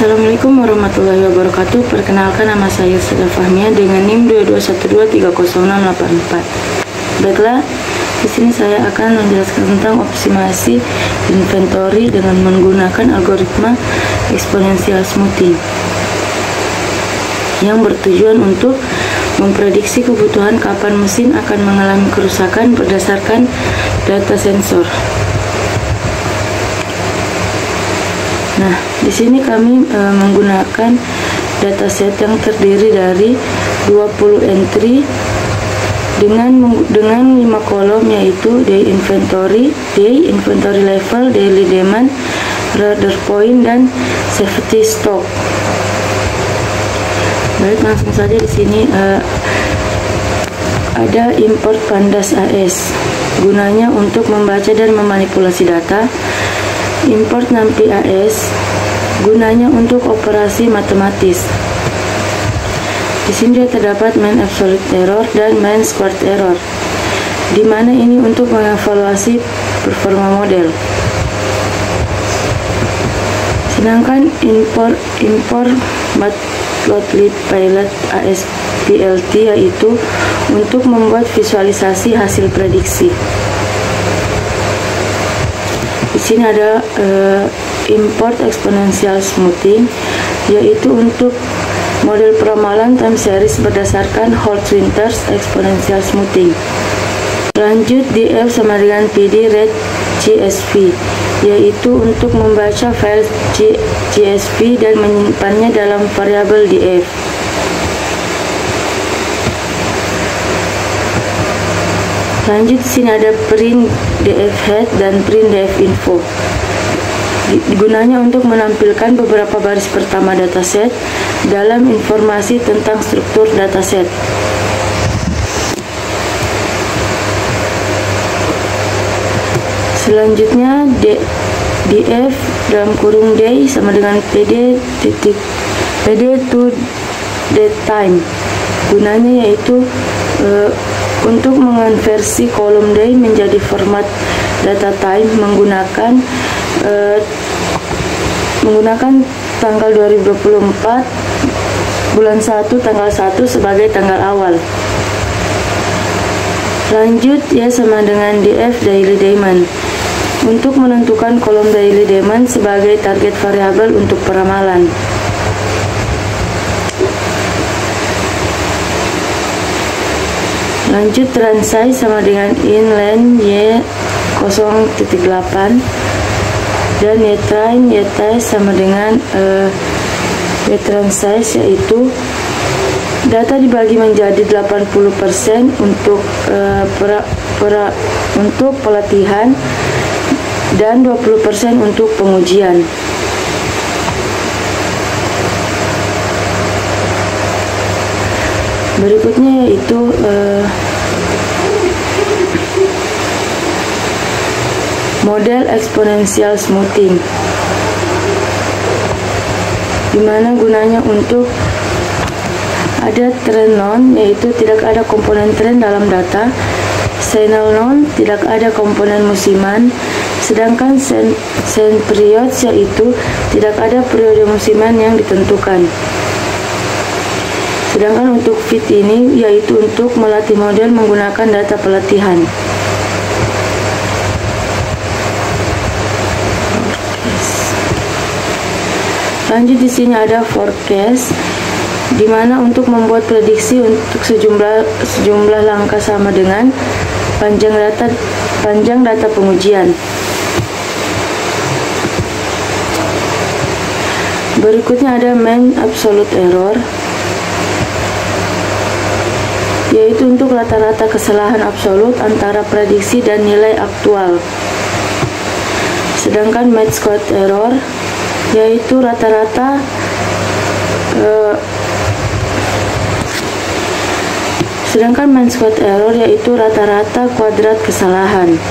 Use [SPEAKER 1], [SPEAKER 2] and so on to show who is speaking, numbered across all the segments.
[SPEAKER 1] Assalamualaikum warahmatullahi wabarakatuh. Perkenalkan, nama saya Seda Fahmia dengan NIM 221230684. Baiklah, di sini saya akan menjelaskan tentang optimasi inventory dengan menggunakan algoritma exponential smoothing yang bertujuan untuk memprediksi kebutuhan kapan mesin akan mengalami kerusakan berdasarkan data sensor. Nah, di sini kami menggunakan dataset yang terdiri dari 20 entry dengan 5 kolom, yaitu day inventory level, daily demand, order point, dan safety stock. Baik, langsung saja di sini ada import pandas AS, gunanya untuk membaca dan memanipulasi data. Import NumPy AS, gunanya untuk operasi matematis. Di sini terdapat main absolute error dan main squared error, di mana ini untuk mengevaluasi performa model. Sedangkan import matplotlib pilot AS PLT, yaitu untuk membuat visualisasi hasil prediksi. Di sini ada import exponential smoothing, yaitu untuk model peramalan time series berdasarkan Holt-Winters exponential smoothing. Lanjut, df sama dengan pd read csv, yaitu untuk membaca file csv dan menyimpannya dalam variabel df. Lanjut, di sini ada print df head dan print df info. Gunanya untuk menampilkan beberapa baris pertama dataset dalam informasi tentang struktur dataset. Selanjutnya, df dalam kurung day sama dengan pd to datetime. Gunanya yaitu untuk mengonversi kolom day menjadi format data time menggunakan tanggal 2024 bulan 1 tanggal 1 sebagai tanggal awal. Lanjut, ya sama dengan df daily demand untuk menentukan kolom daily demand sebagai target variabel untuk peramalan. Lanjut, run size sama dengan inline y 0.8 dan ytrain sama dengan ytrain size, yaitu data dibagi menjadi 80% untuk untuk pelatihan dan 20% untuk pengujian. Berikutnya yaitu model exponential smoothing, dimana gunanya untuk ada trend known, yaitu tidak ada komponen tren dalam data, seasonal known, tidak ada komponen musiman, sedangkan sen periods, yaitu tidak ada periode musiman yang ditentukan. Sedangkan untuk fit ini yaitu untuk melatih model menggunakan data pelatihan. Lanjut, di sini ada forecast, di mana untuk membuat prediksi untuk sejumlah langkah sama dengan panjang data pengujian. Berikutnya ada mean absolute error, yaitu untuk rata-rata kesalahan absolut antara prediksi dan nilai aktual. Sedangkan mean squared error yaitu rata-rata kuadrat kesalahan.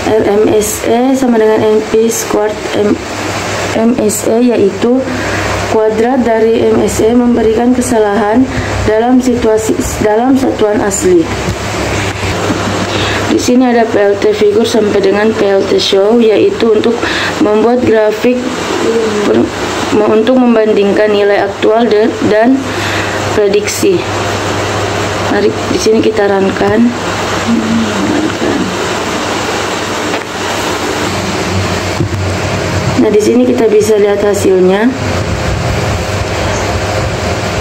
[SPEAKER 1] RMSE sama dengan NP squared MSE, yaitu kuadrat dari MSE memberikan kesalahan dalam satuan asli. Di sini ada PLT figure sampai dengan PLT show, yaitu untuk membuat grafik untuk membandingkan nilai aktual dan prediksi. Mari di sini kita runkan. Nah, di sini kita bisa lihat hasilnya.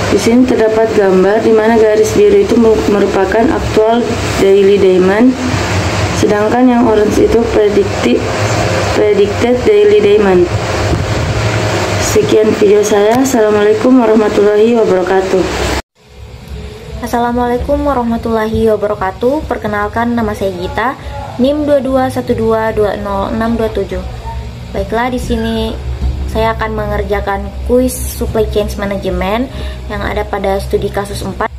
[SPEAKER 1] Di sini terdapat gambar di mana garis biru itu merupakan aktual daily demand, sedangkan yang orange itu predicted daily demand. Sekian video saya. Assalamualaikum warahmatullahi wabarakatuh.
[SPEAKER 2] Assalamualaikum warahmatullahi wabarakatuh. Perkenalkan, nama saya Gita, NIM 2212202627. Baiklah, di sini saya akan mengerjakan kuis supply chain management yang ada pada studi kasus 4,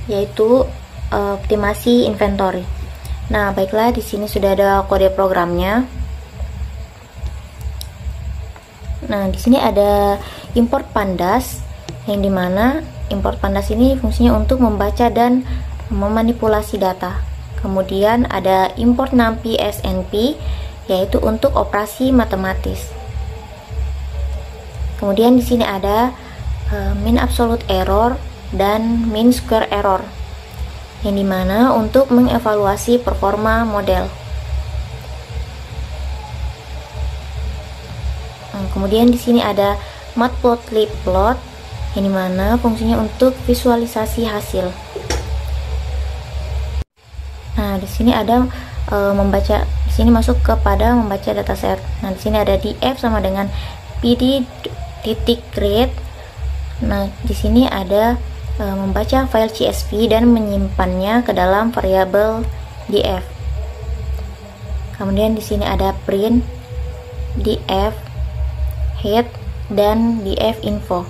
[SPEAKER 2] yaitu optimasi inventory. Nah, baiklah, di sini sudah ada kode programnya. Nah, di sini ada import pandas, yang dimana import pandas ini fungsinya untuk membaca dan memanipulasi data. Kemudian ada import numpy SNP, yaitu untuk operasi matematis. Kemudian di sini ada mean absolute error dan mean square error, yang dimana untuk mengevaluasi performa model. Kemudian di sini ada matplotlib plot, yang dimana fungsinya untuk visualisasi hasil. Nah, di sini ada membaca. Di sini masuk kepada membaca dataset. Nah, di sini ada df sama dengan pd.read. Nah, di sini ada membaca file CSV dan menyimpannya ke dalam variabel df. Kemudian di sini ada print, df head, dan df info,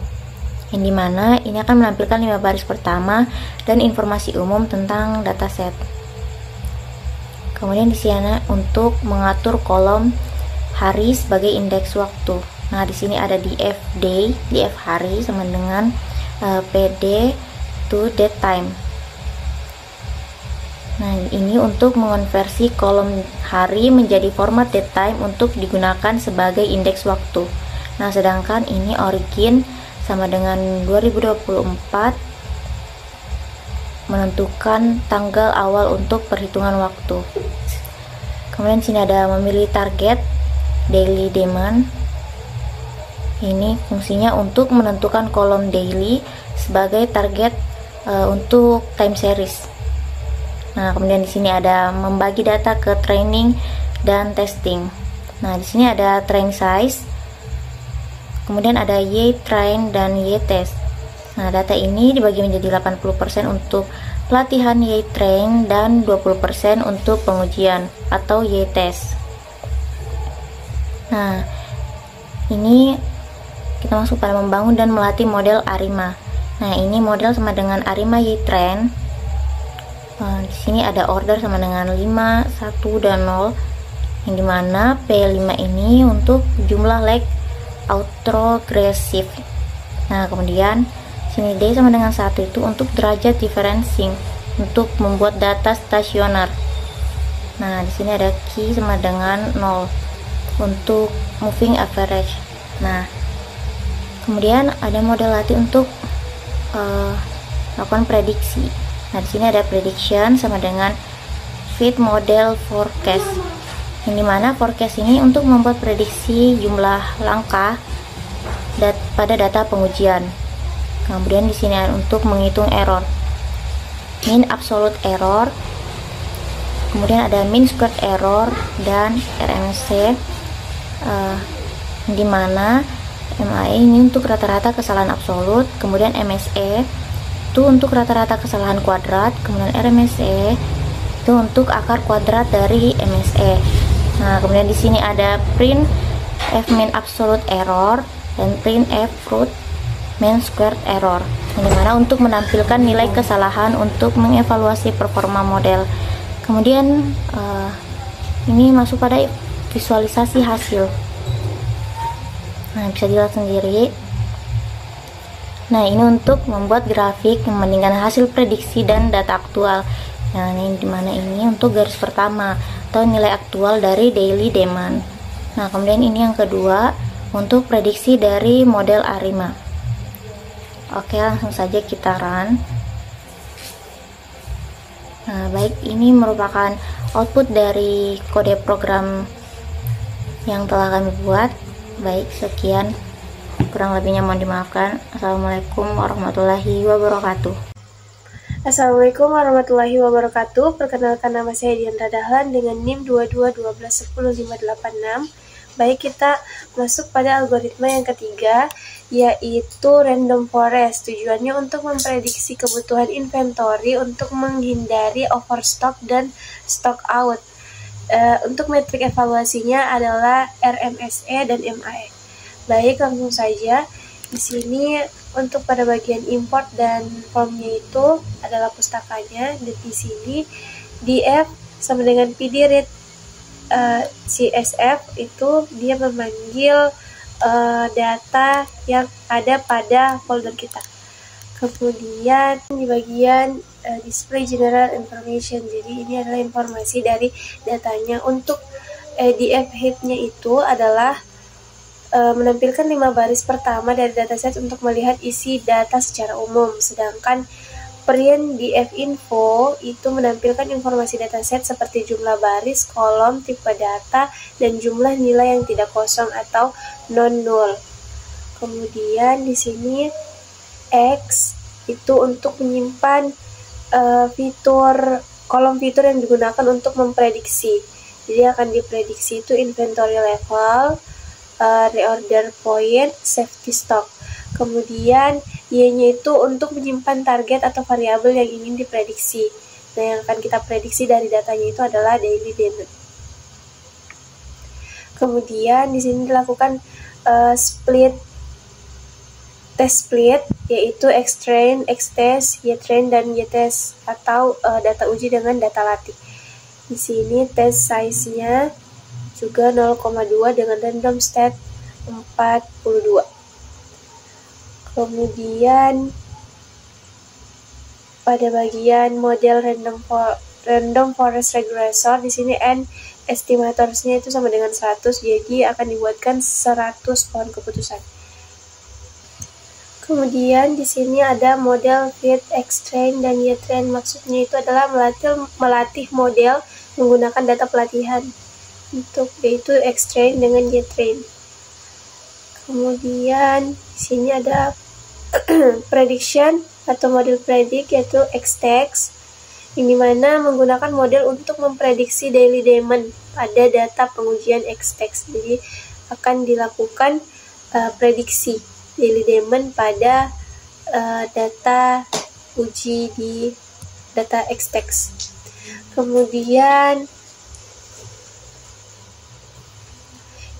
[SPEAKER 2] yang dimana ini akan menampilkan 5 baris pertama dan informasi umum tentang dataset. Kemudian di sini untuk mengatur kolom hari sebagai indeks waktu. Nah, di sini ada df day, df hari sama dengan pd to date time. Nah, ini untuk mengonversi kolom hari menjadi format date time untuk digunakan sebagai indeks waktu. Nah, sedangkan ini origin sama dengan 2024, menentukan tanggal awal untuk perhitungan waktu. Kemudian sini ada memilih target daily demand. Ini fungsinya untuk menentukan kolom daily sebagai target untuk time series. Nah, kemudian di sini ada membagi data ke training dan testing. Nah, di sini ada train size, kemudian ada y-train dan y-test. Nah, data ini dibagi menjadi 80% untuk pelatihan y-train dan 20% untuk pengujian atau y-test. Nah, ini kita masuk pada membangun dan melatih model ARIMA. Nah, ini model sama dengan ARIMA y-train. Di sini ada order sama dengan 5, 1, dan 0, yang dimana P5 ini untuk jumlah leg autoregressive. Nah, kemudian sini D sama dengan 1 itu untuk derajat differencing untuk membuat data stasioner. Nah, di sini ada key sama dengan 0 untuk moving average. Nah, kemudian ada model latih untuk melakukan prediksi. Nah, di sini ada prediction sama dengan fit model forecast, yang dimana forecast ini untuk membuat prediksi jumlah langkah pada data pengujian. Kemudian di sini untuk menghitung error, mean absolute error, kemudian ada mean squared error dan RMSE, di mana MAE ini untuk rata-rata kesalahan absolut, kemudian MSE itu untuk rata-rata kesalahan kuadrat, kemudian RMSE itu untuk akar kuadrat dari MSE. Nah, kemudian di sini ada print f mean absolute error dan print f root mean squared error, yang dimana untuk menampilkan nilai kesalahan untuk mengevaluasi performa model. Kemudian ini masuk pada visualisasi hasil. Nah, bisa dilihat sendiri. Nah, ini untuk membuat grafik membandingkan hasil prediksi dan data aktual. Nah, ini dimana ini untuk garis pertama atau nilai aktual dari daily demand. Nah, kemudian ini yang kedua untuk prediksi dari model ARIMA. Oke, langsung saja kita run. Nah, baik, ini merupakan output dari kode program yang telah kami buat. Baik, sekian, kurang lebihnya mohon dimaafkan. Assalamualaikum warahmatullahi wabarakatuh.
[SPEAKER 3] Assalamualaikum warahmatullahi wabarakatuh. Perkenalkan, nama saya Diandra Dahlan dengan NIM 2212100586. Baik, kita masuk pada algoritma yang ketiga, yaitu random forest. Tujuannya untuk memprediksi kebutuhan inventory untuk menghindari overstock dan stock out. Untuk metrik evaluasinya adalah RMSE dan MAE. Baik, langsung saja. Di sini untuk pada bagian import dan formnya itu adalah pustakanya, dan di sini df sama dengan pd read CSF itu dia memanggil data yang ada pada folder kita. Kemudian di bagian display general information, jadi ini adalah informasi dari datanya. Untuk df head-nya itu adalah menampilkan 5 baris pertama dari dataset untuk melihat isi data secara umum, sedangkan print df info itu menampilkan informasi dataset seperti jumlah baris, kolom, tipe data, dan jumlah nilai yang tidak kosong atau non-null. Kemudian di sini X itu untuk menyimpan kolom fitur yang digunakan untuk memprediksi. Jadi akan diprediksi itu inventory level, reorder point, safety stock. Kemudian Y-nya itu untuk menyimpan target atau variabel yang ingin diprediksi. Nah, yang akan kita prediksi dari datanya itu adalah daily demand. Kemudian di sini dilakukan test split, yaitu X-train, X-test, Y-train, dan Y-test, atau data uji dengan data latih. Di sini test size-nya juga 0,2 dengan random state 42. Kemudian pada bagian model random forest regressor, di sini n estimators-nya itu sama dengan 100, jadi akan dibuatkan 100 pohon keputusan. Kemudian di sini ada model fit, X-train, dan Y-train. Maksudnya itu adalah melatih model menggunakan data pelatihan, yaitu X-train dengan Y-train. Kemudian di sini ada prediction atau model predict, yaitu X-text, yang dimana menggunakan model untuk memprediksi daily demand pada data pengujian X-text. Jadi akan dilakukan prediksi daily demand pada data uji di data X-text. Kemudian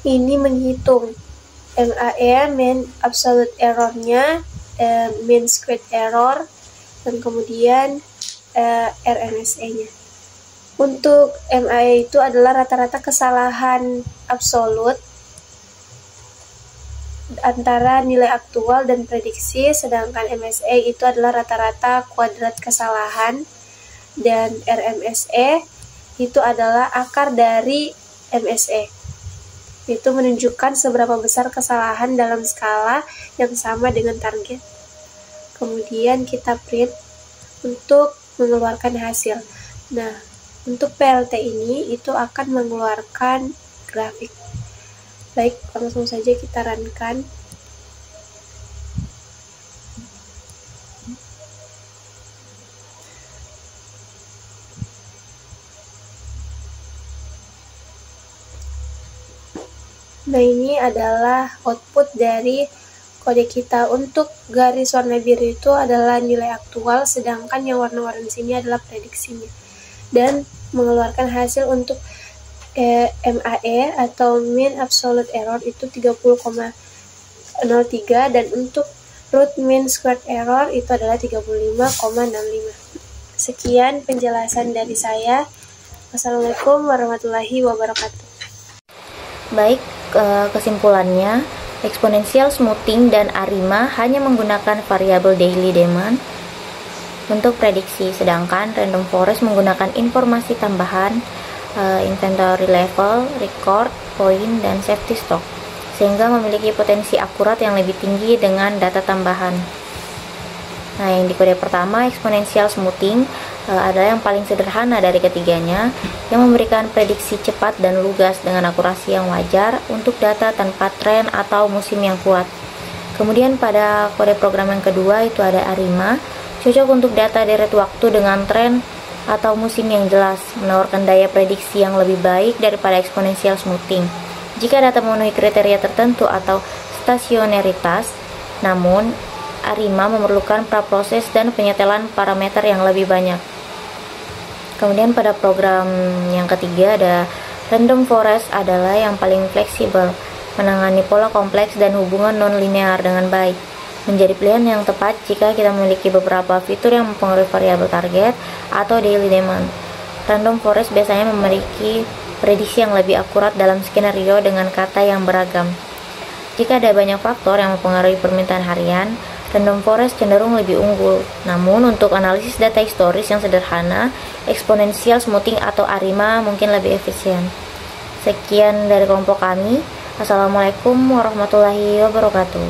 [SPEAKER 3] ini menghitung MAE, mean absolute error-nya, mean squared error, dan kemudian RMSE-nya. Untuk MAE itu adalah rata-rata kesalahan absolut antara nilai aktual dan prediksi, sedangkan MSE itu adalah rata-rata kuadrat kesalahan, dan RMSE itu adalah akar dari MSE. Itu menunjukkan seberapa besar kesalahan dalam skala yang sama dengan target. Kemudian kita print untuk mengeluarkan hasil. Nah, untuk PLT ini itu akan mengeluarkan grafik. Baik, langsung saja kita runkan. Nah, ini adalah output dari kode kita. Untuk garis warna biru itu adalah nilai aktual, sedangkan yang warna-warni sini adalah prediksinya. Dan mengeluarkan hasil untuk MAE atau mean absolute error itu 30,03, dan untuk root mean squared error itu adalah 35,65. Sekian penjelasan dari saya. Wassalamualaikum warahmatullahi wabarakatuh.
[SPEAKER 2] Baik, kesimpulannya, exponential smoothing dan ARIMA hanya menggunakan variabel daily demand. untuk prediksi, sedangkan random forest menggunakan informasi tambahan, inventory level, record, point, dan safety stock, sehingga memiliki potensi akurat yang lebih tinggi dengan data tambahan. Nah, yang di kode pertama, exponential smoothing, adalah yang paling sederhana dari ketiganya, yang memberikan prediksi cepat dan lugas dengan akurasi yang wajar untuk data tanpa tren atau musim yang kuat. Kemudian pada kode program yang kedua itu ada ARIMA, cocok untuk data deret waktu dengan tren atau musim yang jelas, menawarkan daya prediksi yang lebih baik daripada exponential smoothing jika data memenuhi kriteria tertentu atau stasionaritas. Namun ARIMA memerlukan praproses dan penyetelan parameter yang lebih banyak. Kemudian pada program yang ketiga ada random forest, adalah yang paling fleksibel, menangani pola kompleks dan hubungan non-linear dengan baik. Menjadi pilihan yang tepat jika kita memiliki beberapa fitur yang mempengaruhi variabel target atau daily demand. Random forest biasanya memiliki prediksi yang lebih akurat dalam skenario dengan kata yang beragam. Jika ada banyak faktor yang mempengaruhi permintaan harian, random forest cenderung lebih unggul. Namun untuk analisis data historis yang sederhana, exponential smoothing atau ARIMA mungkin lebih efisien. Sekian dari kelompok kami. Assalamualaikum warahmatullahi wabarakatuh.